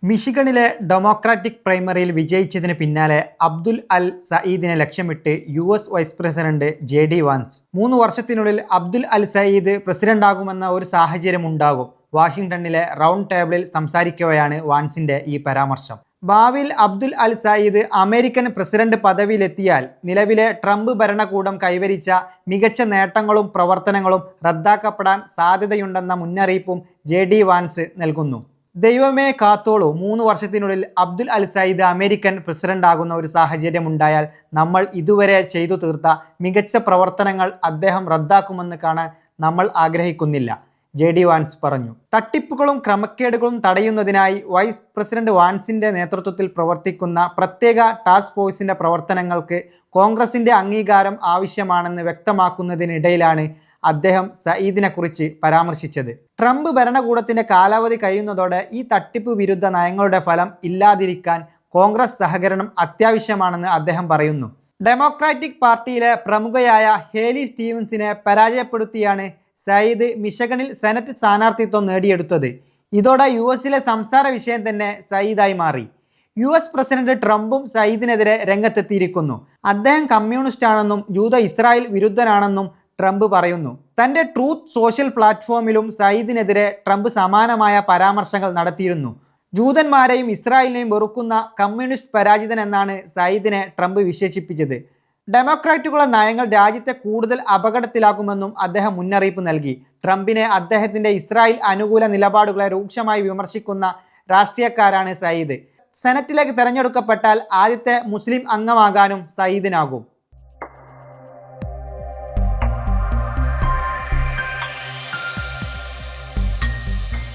മിഷിഗണിലെ democratic പ്രൈമറിയിൽ വിജയിച്ചതിന് പിന്നാലെ അബ്ദുൽ അൽ സയീദിനെ ലക്ഷ്യമിട്ട് US vice president JD Vance 3 വർഷത്തിനുള്ളിൽ അബ്ദുൽ അൽ സയീദ് പ്രസിഡന്റാകുമെന്ന ഒരു സാഹചര്യം ഉണ്ടാകും. വാഷിംഗ്ടണിലെ റൗണ്ട് ടേബിളിൽ സംസാരിക്കവെയാണ് വാൻസിന്റെ ഈ പരാമർശം. ഭാവിയിൽ അബ്ദുൽ അൽ സയീദ് അമേരിക്കൻ പ്രസിഡന്റ് പദവിയിലെത്തിയാൽ നിലവിലെ ട്രംപ് ഭരണകൂടം കൈവരിച്ച മികച്ച നേട്ടങ്ങളും പ്രവർത്തനങ്ങളും റദ്ദാക്കപ്പെടാൻ സാധ്യതയുണ്ടെന്ന മുന്നറിയിപ്പും JD വാൻസ് നൽകുന്നു. ദൈവമേ കാത്തോളൂ, 3 വർഷത്തിനുള്ളിൽ അബ്ദുൽ അൽ സയീദ് അമേരിക്കൻ പ്രസിഡന്റ് ആകുന്ന ഒരു സാഹചര്യം ഉണ്ടായാൽ നമ്മൾ ഇതുവരെ ചെയ്തു തീർത്ത മികച്ച പ്രവർത്തനങ്ങൾ അദ്ദേഹം റദ്ദാക്കുമെന്ന് കാണാൻ നമ്മൾ ആഗ്രഹിക്കുന്നില്ല, JD വാൻസ് പറഞ്ഞു. തട്ടിപ്പുകളും ക്രമക്കേടുകളും തടയുന്നതിനായി വൈസ് പ്രസിഡന്റ് വാൻസിന്റെ നേതൃത്വത്തിൽ പ്രവർത്തിക്കുന്ന പ്രത്യേക ടാസ്ക് ഫോഴ്സിന്റെ പ്രവർത്തനങ്ങൾക്ക് കോൺഗ്രസിന്റെ അംഗീകാരം ആവശ്യമാണെന്ന് വ്യക്തമാക്കുന്നതിനിടയിലാണ് അദ്ദേഹം സയീദിനെ കുറിച്ച് പരാമർശിച്ചത്. ട്രംപ് ഭരണകൂടത്തിന്റെ കാലാവധി കഴിയുന്നതോടെ ഈ തട്ടിപ്പ് വിരുദ്ധ നയങ്ങളുടെ ഫലം ഇല്ലാതിരിക്കാൻ കോൺഗ്രസ് സഹകരണം അത്യാവശ്യമാണെന്ന് അദ്ദേഹം പറയുന്നു. ഡെമോക്രാറ്റിക് പാർട്ടിയിലെ പ്രമുഖയായ ഹേലി സ്റ്റീവൻസിനെ പരാജയപ്പെടുത്തിയാണ് സയീദ് മിഷിഗണിൽ സെനറ്റ് സ്ഥാനാർത്ഥിത്വം നേടിയെടുത്തത്. ഇതോടെ US സംസാര വിഷയം തന്നെ സയീദായി മാറി. US പ്രസിഡന്റ് ട്രംപും സയീദിനെതിരെ രംഗത്തെത്തിയിരിക്കുന്നു. അദ്ദേഹം കമ്മ്യൂണിസ്റ്റ് ആണെന്നും ഇസ്രായേൽ വിരുദ്ധനാണെന്നും ട്രംപ് പറയുന്നു. തൻ്റെ ട്രൂത്ത് സോഷ്യൽ പ്ലാറ്റ്ഫോമിലും സയീദിനെതിരെ ട്രംപ് സമാനമായ പരാമർശങ്ങൾ നടത്തിയിരുന്നു. ജൂതന്മാരെയും ഇസ്രായേലിനെയും വെറുക്കുന്ന കമ്മ്യൂണിസ്റ്റ് പരാജിതൻ എന്നാണ് സയീദിനെ ട്രംപ് വിശേഷിപ്പിച്ചത്. ഡെമോക്രാറ്റുകളുടെ നയങ്ങൾ രാജ്യത്തെ കൂടുതൽ അപകടത്തിലാക്കുമെന്നും അദ്ദേഹം മുന്നറിയിപ്പ് നൽകി. ട്രംപിനെ അദ്ദേഹത്തിൻ്റെ ഇസ്രായേൽ അനുകൂല നിലപാടുകളെ രൂക്ഷമായി വിമർശിക്കുന്ന രാഷ്ട്രീയക്കാരാണ് സയീദ്. സെനറ്റിലേക്ക് തെരഞ്ഞെടുക്കപ്പെട്ടാൽ ആദ്യത്തെ മുസ്ലിം അംഗമാകാനും സയീദിനാകും.